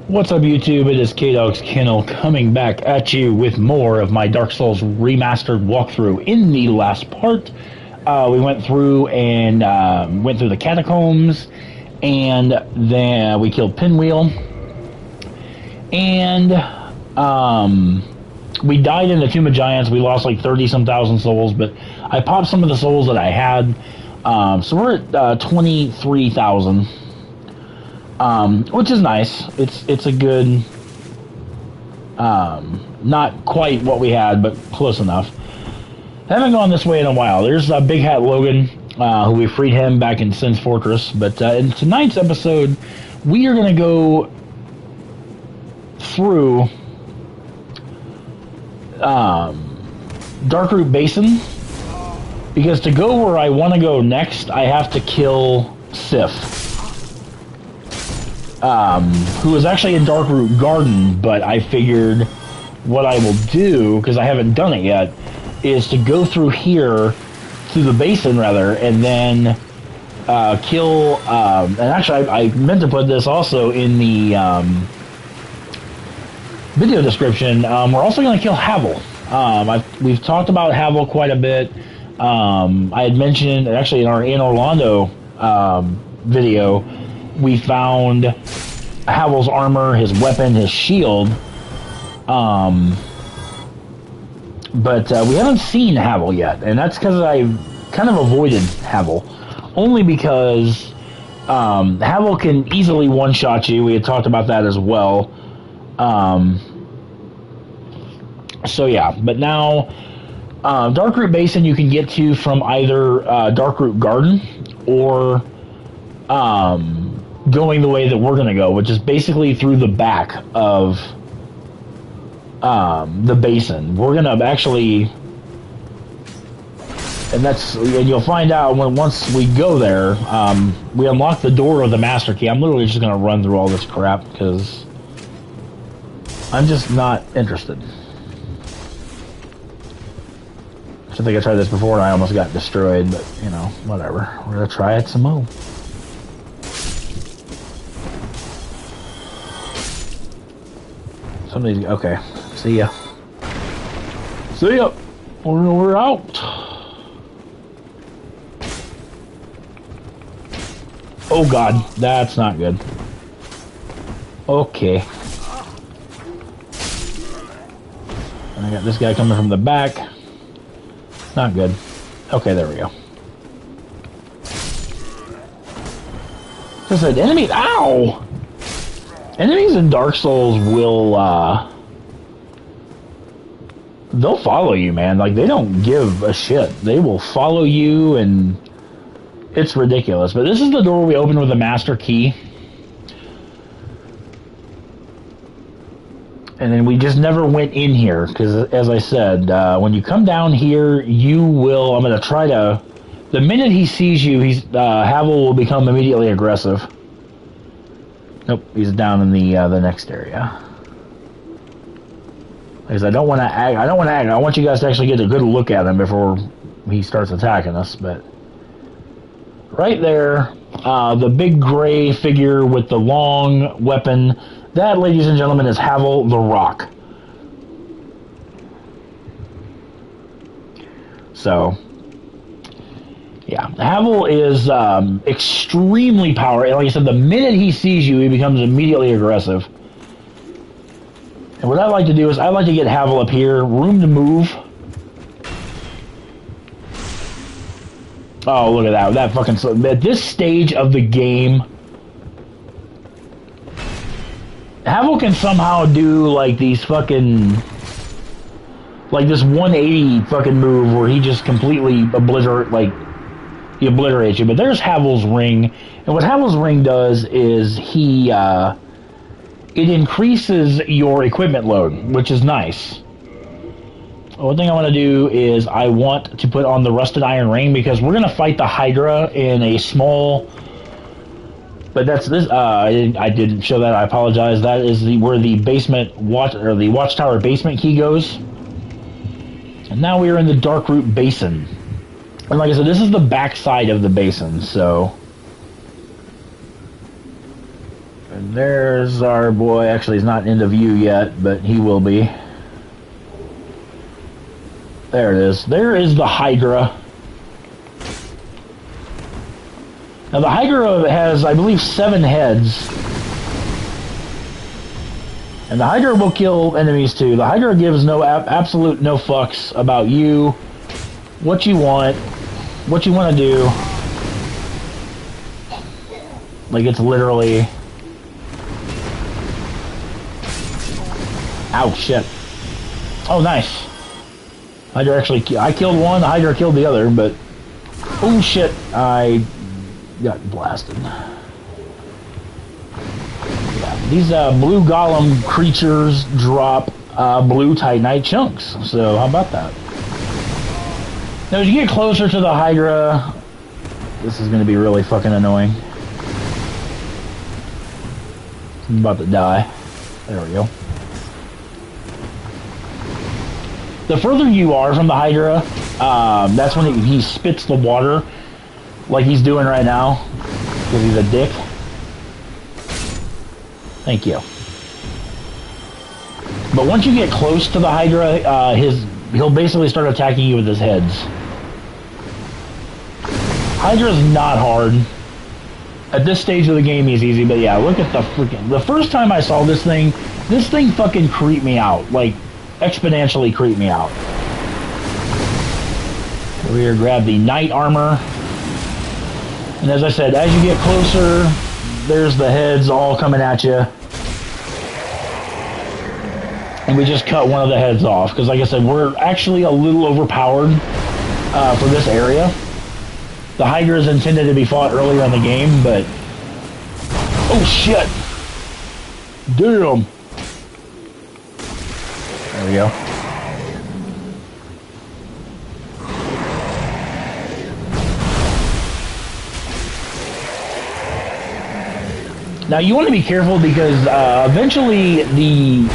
What's up, YouTube? It is K-Dog's Kennel coming back at you with more of my Dark Souls Remastered walkthrough. In the last part, we went through and went through the catacombs, and then we killed Pinwheel, and we died in the Tomb of Giants. We lost like 30-some thousand souls, but I popped some of the souls that I had, so we're at 23,000. Which is nice. It's a good, not quite what we had, but close enough. I haven't gone this way in a while. There's Big Hat Logan, who we freed him back in Sin's Fortress. But in tonight's episode, we are going to go through Darkroot Basin, because to go where I want to go next, I have to kill Sif. Who is actually in Darkroot Garden, but I figured what I will do, because I haven't done it yet, is to go through here, through the basin rather, and then kill, and actually I meant to put this also in the video description. We're also going to kill Havel. We've talked about Havel quite a bit. I had mentioned, actually in our In Orlando video, we found Havel's armor, his weapon, his shield, but we haven't seen Havel yet, and that's because I kind of avoided Havel, only because Havel can easily one-shot you. We had talked about that as well. So yeah, but now Darkroot Basin you can get to from either Darkroot Garden or going the way that we're going to go, which is basically through the back of the basin. We're going to actually, and you'll find out once we go there, we unlock the door of the master key. I'm literally just going to run through all this crap because I'm just not interested. I think I tried this before and I almost got destroyed, but you know, whatever. We're going to try it some more. Somebody's okay. See ya. See ya. We're out. Oh God, that's not good. Okay. And I got this guy coming from the back. Not good. Okay, there we go. Just said enemy. Ow! Enemies in Dark Souls will, they'll follow you, man. Like, they don't give a shit. They will follow you, and it's ridiculous. But this is the door we opened with the master key. And then we just never went in here, because, as I said, when you come down here, you will, I'm going to try to, the minute he sees you, Havel will become immediately aggressive. Nope, he's down in the next area. Because I don't want to ag. I want you guys to actually get a good look at him before he starts attacking us. But right there, the big gray figure with the long weapon, that, ladies and gentlemen, is Havel the Rock. So yeah, Havel is extremely powerful. Like I said, the minute he sees you, he becomes immediately aggressive. And what I like to do is I like to get Havel up here, room to move. Oh, look at that. That fucking... At this stage of the game, Havel can somehow do, like, these fucking... Like, this 180 fucking move where he just completely he obliterates you. But there's Havel's ring, and what Havel's ring does is it increases your equipment load, which is nice. One thing I want to do is I want to put on the rusted iron ring, because we're going to fight the Hydra in a small... But that's this. I didn't show that. I apologize. That is where the the watchtower basement key goes. And now we are in the Darkroot Basin. And like I said, this is the back side of the basin, so And there's our boy. Actually, he's not into view yet, but he will be. There it is. There is the Hydra. Now, the Hydra has, I believe, 7 heads. And the Hydra will kill enemies, too. The Hydra gives absolute no fucks about you, what you want to do. Like, it's literally... Ow, shit. Oh, nice. Hydra actually... I killed one, the Hydra killed the other, but... Oh, shit. I got blasted. Yeah, these blue golem creatures drop blue titanite chunks. So, how about that? Now, as you get closer to the Hydra... This is going to be really fucking annoying. I'm about to die. There we go. The further you are from the Hydra, that's when he spits the water, like he's doing right now, because he's a dick. Thank you. But once you get close to the Hydra, he'll basically start attacking you with his heads. Hydra's not hard. At this stage of the game, he's easy, but yeah, look at the freaking... The first time I saw this thing fucking creeped me out. Like, exponentially creeped me out. Over here, grab the knight armor. And as I said, as you get closer, there's the heads all coming at you. And we just cut one of the heads off. Because like I said, we're actually a little overpowered for this area. The Hydra is intended to be fought earlier in the game, but... Oh, shit! Damn! There we go. Now, you want to be careful because eventually the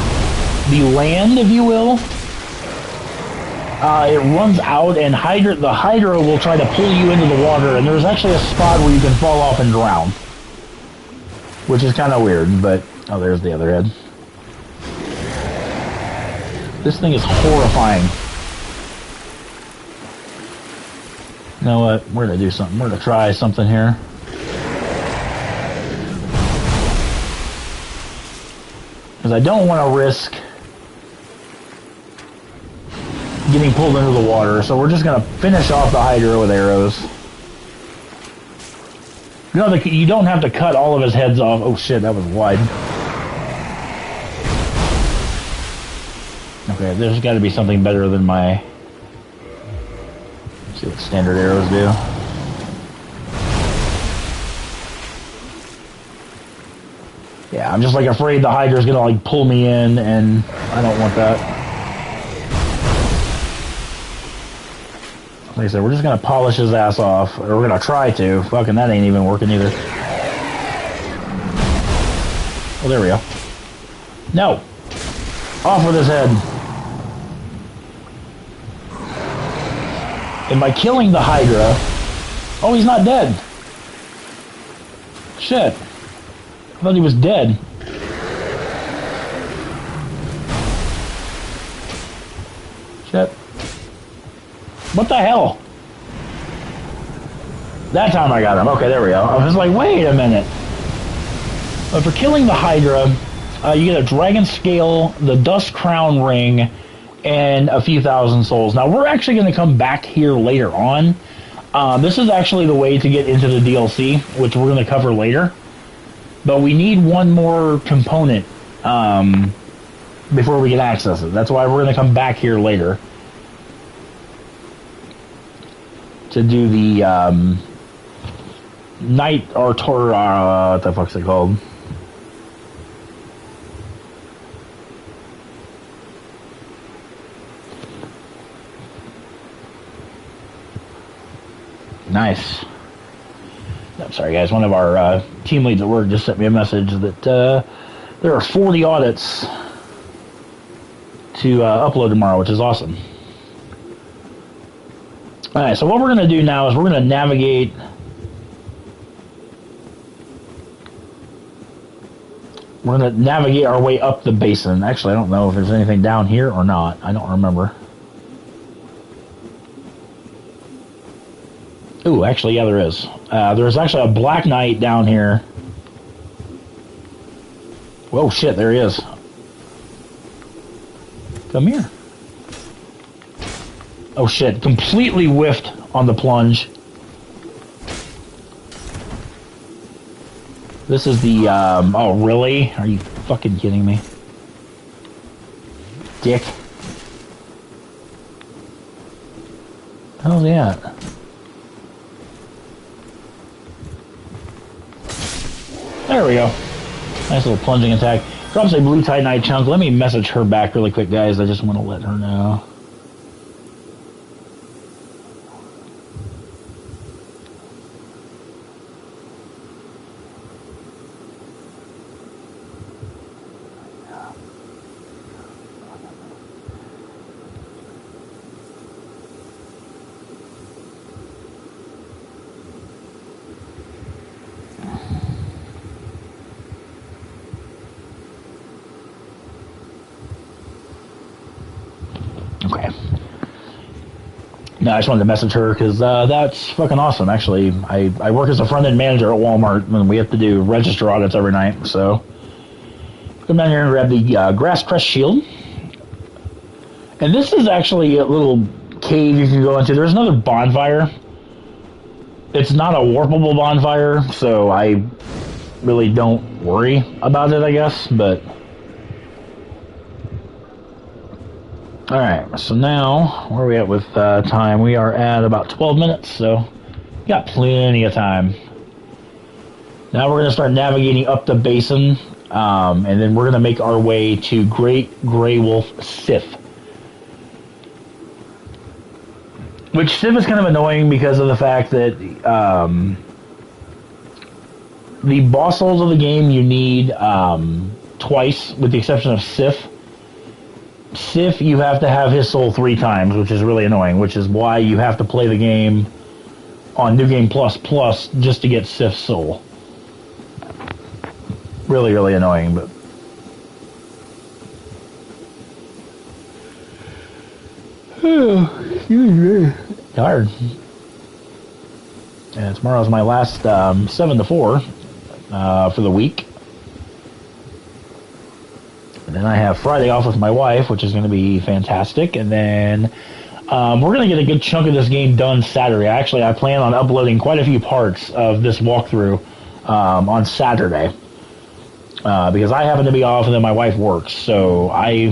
land, if you will... it runs out, and the Hydra will try to pull you into the water, and there's actually a spot where you can fall off and drown. Which is kind of weird, but... Oh, there's the other head. This thing is horrifying. You know what? We're gonna do something. We're gonna try something here. Because I don't want to risk... getting pulled into the water, so we're just gonna finish off the Hydra with arrows. You don't have to cut all of his heads off. Oh shit, that was wide. Okay, there's got to be something better than my... Let's see what standard arrows do. Yeah, I'm just like afraid the Hydra's gonna like pull me in, and I don't want that. Like I said, we're just gonna polish his ass off. Or we're gonna try to. Fucking that ain't even working either. Oh, there we go. No! Off with his head. And by killing the Hydra... Oh, he's not dead! Shit. I thought he was dead. Shit. What the hell? That time I got him. Okay, there we go. I was like, wait a minute. But for killing the Hydra, you get a dragon scale, the dust crown ring, and a few thousand souls. Now, we're actually going to come back here later on. This is actually the way to get into the DLC, which we're going to cover later. But we need one more component before we can access it. That's why we're going to come back here later. To do the Night or what the fuck's it called? Nice. I'm sorry, guys. One of our team leads at work just sent me a message that there are 40 audits to upload tomorrow, which is awesome. Alright, so what we're going to do now is we're going to navigate we're going to navigate our way up the basin. Actually, I don't know if there's anything down here or not. I don't remember. Ooh, actually, yeah, there is. There's actually a Black Knight down here. Whoa, shit, there he is. Come here. Oh, shit, completely whiffed on the plunge. This is the, oh, really? Are you fucking kidding me? Dick. How's he at? There we go. Nice little plunging attack. Drops a blue Titanite chunk. Let me message her back really quick, guys. I just want to let her know. Okay. No, I just wanted to message her because that's fucking awesome, actually. I work as a front-end manager at Walmart, and we have to do register audits every night, so come down here and grab the Grass Crest Shield. And this is actually a little cave you can go into. There's another bonfire. It's not a warpable bonfire, so I really don't worry about it, I guess, but... Alright, so now, where are we at with time? We are at about 12 minutes, so got plenty of time. Now we're going to start navigating up the basin, and then we're going to make our way to Great Grey Wolf Sith. Which Sith is kind of annoying because of the fact that the boss souls of the game you need twice, with the exception of Sith. Sith, you have to have his soul 3 times, which is really annoying, which is why you have to play the game on New Game Plus Plus just to get Sith's soul. Really, really annoying, but... Excuse me. Tired. And tomorrow's my last 7 to 4 for the week. And then I have Friday off with my wife, which is going to be fantastic. And then we're going to get a good chunk of this game done Saturday. Actually, I plan on uploading quite a few parts of this walkthrough on Saturday. Because I happen to be off and then my wife works. So a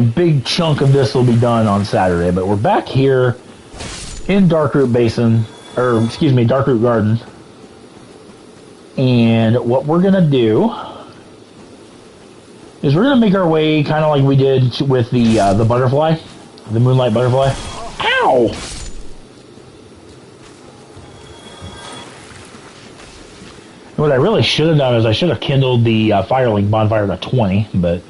big chunk of this will be done on Saturday. But we're back here in Darkroot Basin, or excuse me, Darkroot Garden. And what we're going to do is we're going to make our way kind of like we did with the butterfly, the moonlight butterfly. Ow! What I really should have done is I should have kindled the Firelink bonfire to 20, but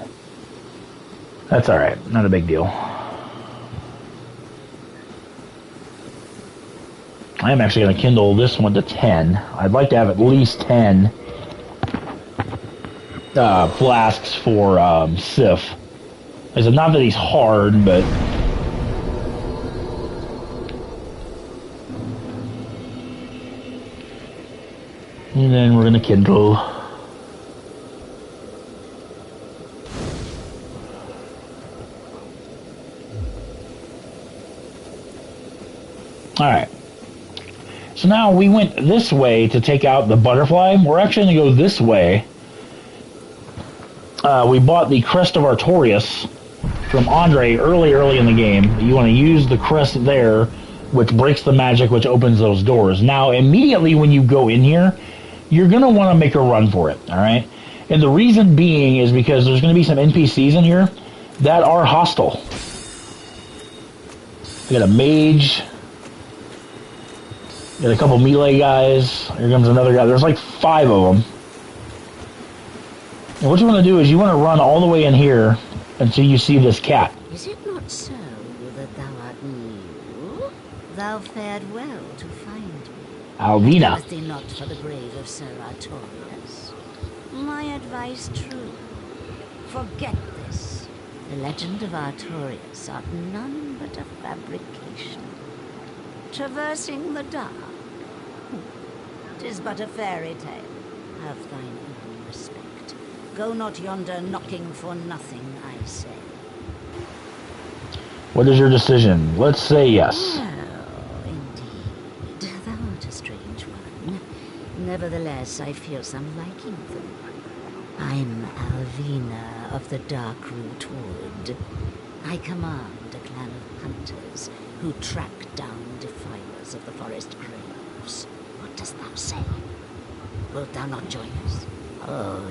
that's alright, not a big deal. I am actually going to kindle this one to 10. I'd like to have at least 10 flasks for Sif. I said, not that he's hard, but and then we're gonna kindle. Alright. So now we went this way to take out the butterfly. We're actually gonna go this way. We bought the Crest of Artorias from Andre early in the game. You want to use the crest there, which breaks the magic, which opens those doors. Now, immediately when you go in here, you're going to want to make a run for it, alright? And the reason being is because there's going to be some NPCs in here that are hostile. We got a mage. Got a couple melee guys. Here comes another guy. There's like 5 of them. And what you want to do is you want to run all the way in here until you see this cat. Is it not so that thou art new? Thou fared well to find me. Alvina. Thee not for the grave of Sir Artorias. My advice true. Forget this. The legend of Artorias art none but a fabrication. Traversing the dark. 'Tis but a fairy tale. Have thine own respect. Go not yonder knocking for nothing, I say. What is your decision? Let's say yes. Well, indeed. Thou art a strange one. Nevertheless, I feel some liking for you. I'm Alvina of the Darkroot Wood. I command a clan of hunters who track down defilers of the forest graves. What dost thou say? Wilt thou not join us? Oh,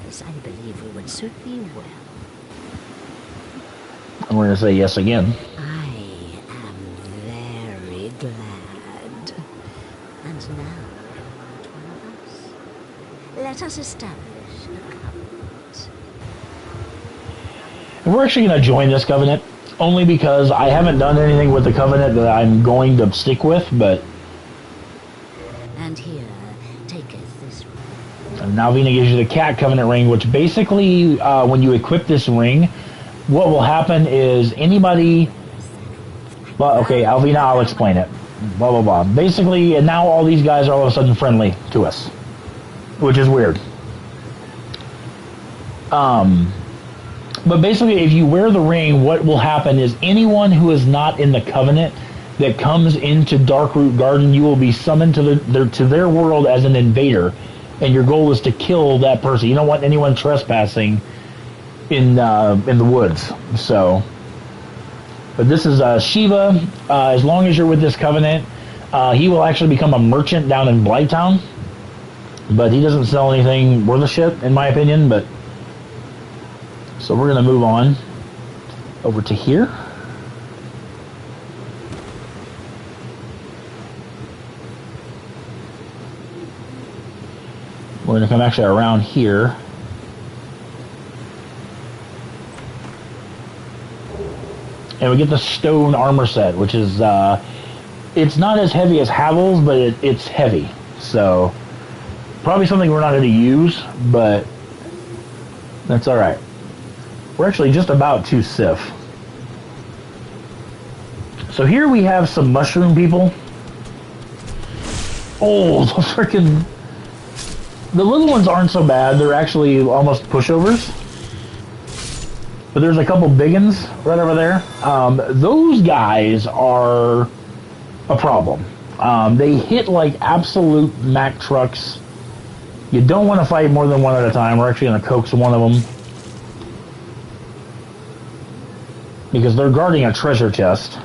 yes, I believe we would suit thee well. I'm going to say yes again. I am very glad. And now, art one of us. Let us establish a covenant. And we're actually going to join this covenant, only because I haven't done anything with the covenant that I'm going to stick with, but... And here, taketh this ring. And now Vina gives you the cat covenant ring, which basically, when you equip this ring, what will happen is anybody... Well, okay, Alvina, I'll explain it. Blah, blah, blah. Basically, and now all these guys are all of a sudden friendly to us, which is weird. But basically, if you wear the ring, what will happen is anyone who is not in the covenant that comes into Darkroot Garden, you will be summoned to their world as an invader, and your goal is to kill that person. You don't want anyone trespassing in the woods. So, but this is Shiva. As long as you're with this covenant, he will actually become a merchant down in Blighttown. But he doesn't sell anything worth a shit, in my opinion. But so we're gonna move on over to here. We're gonna come actually around here. And we get the stone armor set, which is, it's not as heavy as Havel's, but it's heavy. So, probably something we're not going to use, but that's alright. We're actually just about to Sif. So here we have some mushroom people. Oh, the freaking... The little ones aren't so bad. They're actually almost pushovers. But there's a couple big ones right over there. Those guys are a problem. They hit like absolute Mack trucks. You don't want to fight more than one at a time. We're actually going to coax one of them, because they're guarding a treasure chest.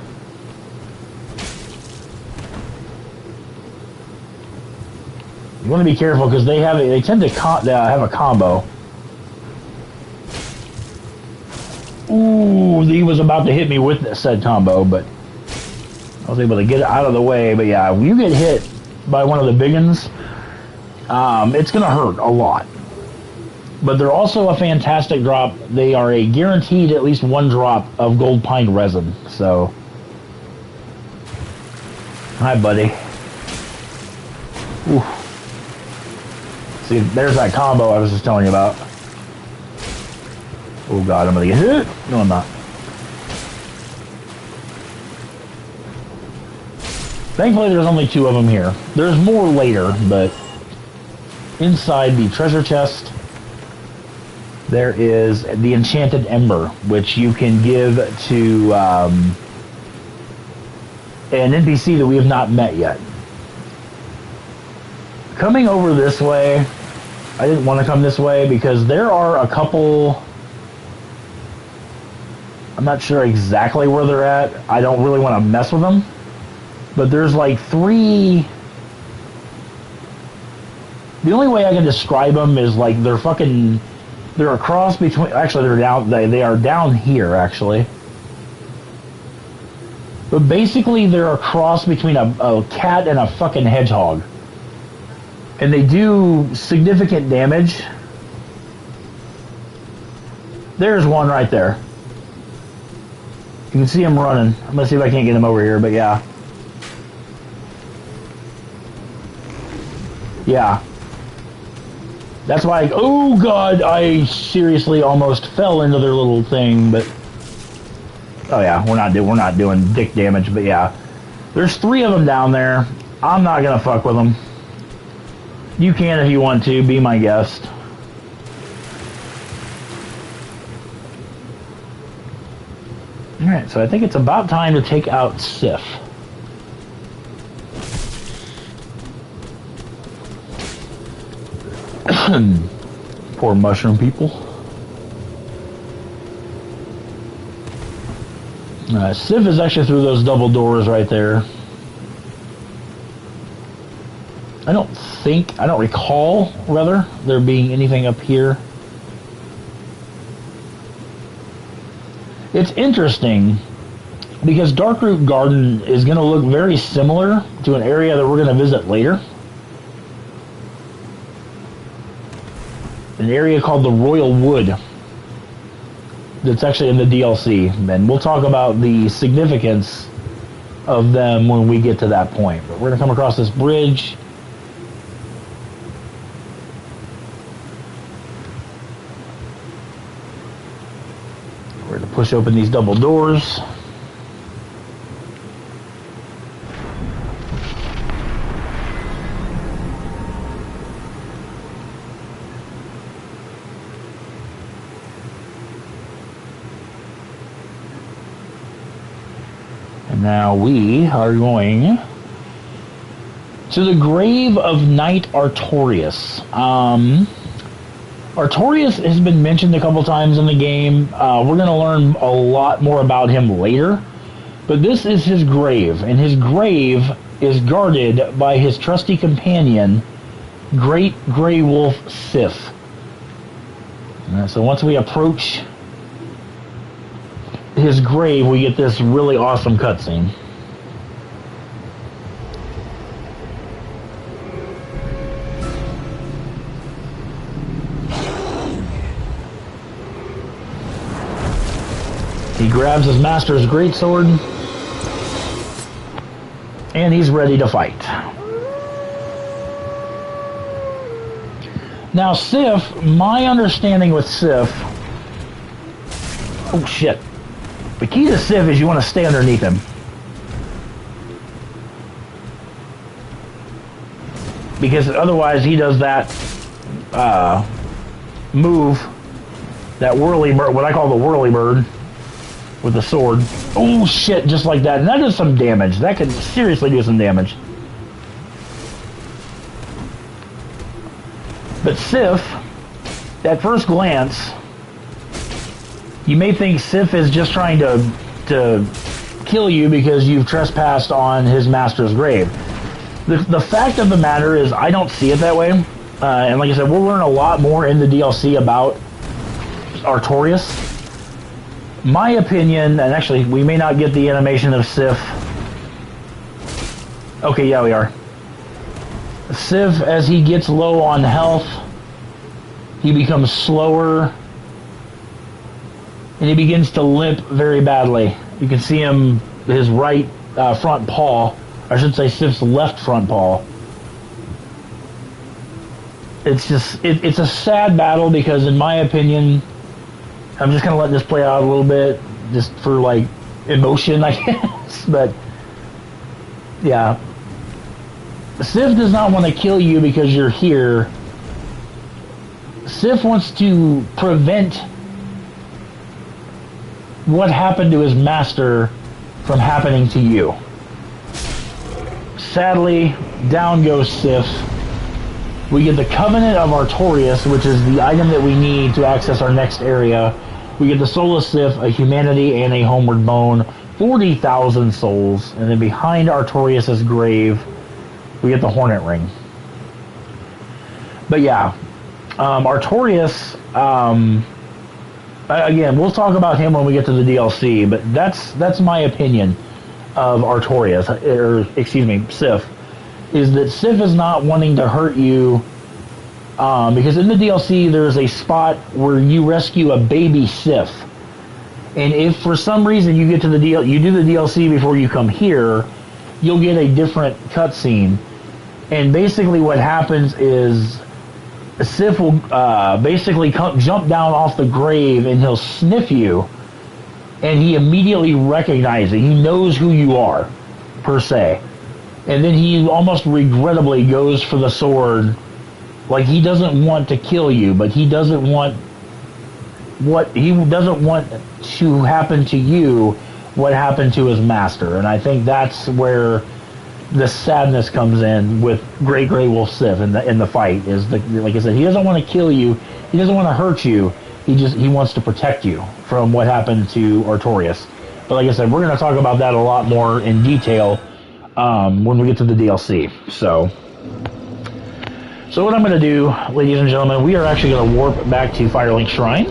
You want to be careful because they tend to have a combo. Ooh, he was about to hit me with said combo, but I was able to get it out of the way. But yeah, when you get hit by one of the big ones, it's going to hurt a lot. But they're also a fantastic drop. They are a guaranteed at least one drop of gold pine resin. So, hi, buddy. Ooh. See, there's that combo I was just telling you about. Oh god, I'm gonna get hit. No, I'm not. Thankfully, there's only two of them here. There's more later, but inside the treasure chest, there is the enchanted ember, which you can give to an NPC that we have not met yet. Coming over this way, I didn't want to come this way because there are a couple... I'm not sure exactly where they're at. I don't really want to mess with them. But there's like three... The only way I can describe them is like they're a cross between... Actually, they are down here, actually. But basically, they're a cross between a cat and a fucking hedgehog. And they do significant damage. There's one right there. You can see him running. I'm gonna see if I can't get him over here, but yeah. Yeah. That's why, oh god, I seriously almost fell into their little thing, but... Oh yeah, we're not doing dick damage, but yeah. There's 3 of them down there. I'm not gonna fuck with them. You can if you want to, be my guest. Alright, so I think it's about time to take out Sif. Poor mushroom people. Sif is actually through those double doors right there. I don't recall, rather, there being anything up here. It's interesting because Darkroot Garden is going to look very similar to an area that we're going to visit later. An area called the Royal Wood that's actually in the DLC, and we'll talk about the significance of them when we get to that point. But we're going to come across this bridge. We're going to push open these double doors. Now we are going to the grave of Knight Artorias. Artorias has been mentioned a couple times in the game. We're going to learn a lot more about him later. But this is his grave, and his grave is guarded by his trusty companion, Great Grey Wolf Sif. So once we approach his grave, we get this really awesome cutscene. He grabs his master's greatsword, and he's ready to fight. Now, Sif, my understanding with Sif... Oh, shit. The key to Sif is you want to stay underneath him. Because otherwise he does that move, that whirly bird, what I call the whirly bird, with the sword. Oh shit, just like that. And that does some damage. That could seriously do some damage. But Sif, at first glance, you may think Sif is just trying to kill you because you've trespassed on his master's grave. The fact of the matter is I don't see it that way. And like I said, we'll learn a lot more in the DLC about Artorias. My opinion, and actually we may not get the animation of Sif. Okay, yeah, we are. Sif, as he gets low on health, he becomes slower, and he begins to limp very badly. You can see him, his right front paw, I should say Sif's left front paw. It's just, it's a sad battle because in my opinion, I'm just kind of letting this play out a little bit, just for like emotion, I guess, but yeah. Sif does not want to kill you because you're here. Sif wants to prevent what happened to his master from happening to you. Sadly, down goes Sif. We get the Covenant of Artorias, which is the item that we need to access our next area. We get the Soul of Sif, a humanity, and a homeward bone. 40,000 souls. And then behind Artorias' grave, we get the Hornet Ring. But yeah, Artorias, again, we'll talk about him when we get to the DLC, but that's my opinion of Artorias, or excuse me, Sif, is that Sif is not wanting to hurt you, because in the DLC there's a spot where you rescue a baby Sif, and if for some reason you get to you do the DLC before you come here, you'll get a different cutscene, and basically what happens is Sif will basically jump down off the grave and he'll sniff you, and he immediately recognizes, he knows who you are, per se. And then he almost regrettably goes for the sword. Like, he doesn't want to kill you, but he doesn't want to happen to you what happened to his master. And I think that's where the sadness comes in with Great Grey Wolf Sif in the fight. Is like I said, he doesn't want to kill you, he doesn't want to hurt you, he wants to protect you from what happened to Artorias. But like I said, we're going to talk about that a lot more in detail when we get to the DLC. So what I'm going to do, ladies and gentlemen, we are actually going to warp back to Firelink Shrine.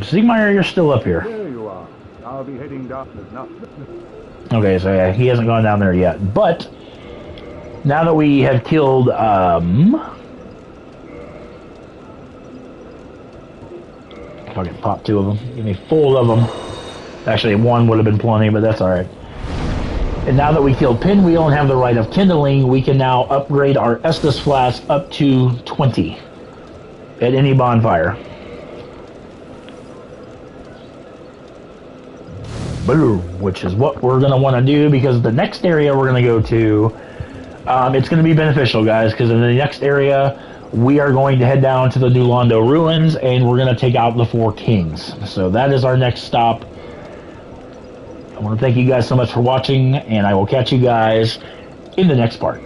Siegmeyer, you're still up here. There you are. I'll be heading down now. Okay, so yeah, he hasn't gone down there yet. But now that we have killed fucking pop 2 of them. Give me 4 of them. Actually, 1 would have been plenty, but that's alright. And now that we killed Pinwheel and have the right of kindling, we can now upgrade our Estus Flask up to 20 at any bonfire. Boom, which is what we're going to want to do, because the next area we're going to go to, it's going to be beneficial, guys, because in the next area, we are going to head down to the New Londo Ruins, and we're going to take out the 4 Kings. So that is our next stop. I want to thank you guys so much for watching, and I will catch you guys in the next part.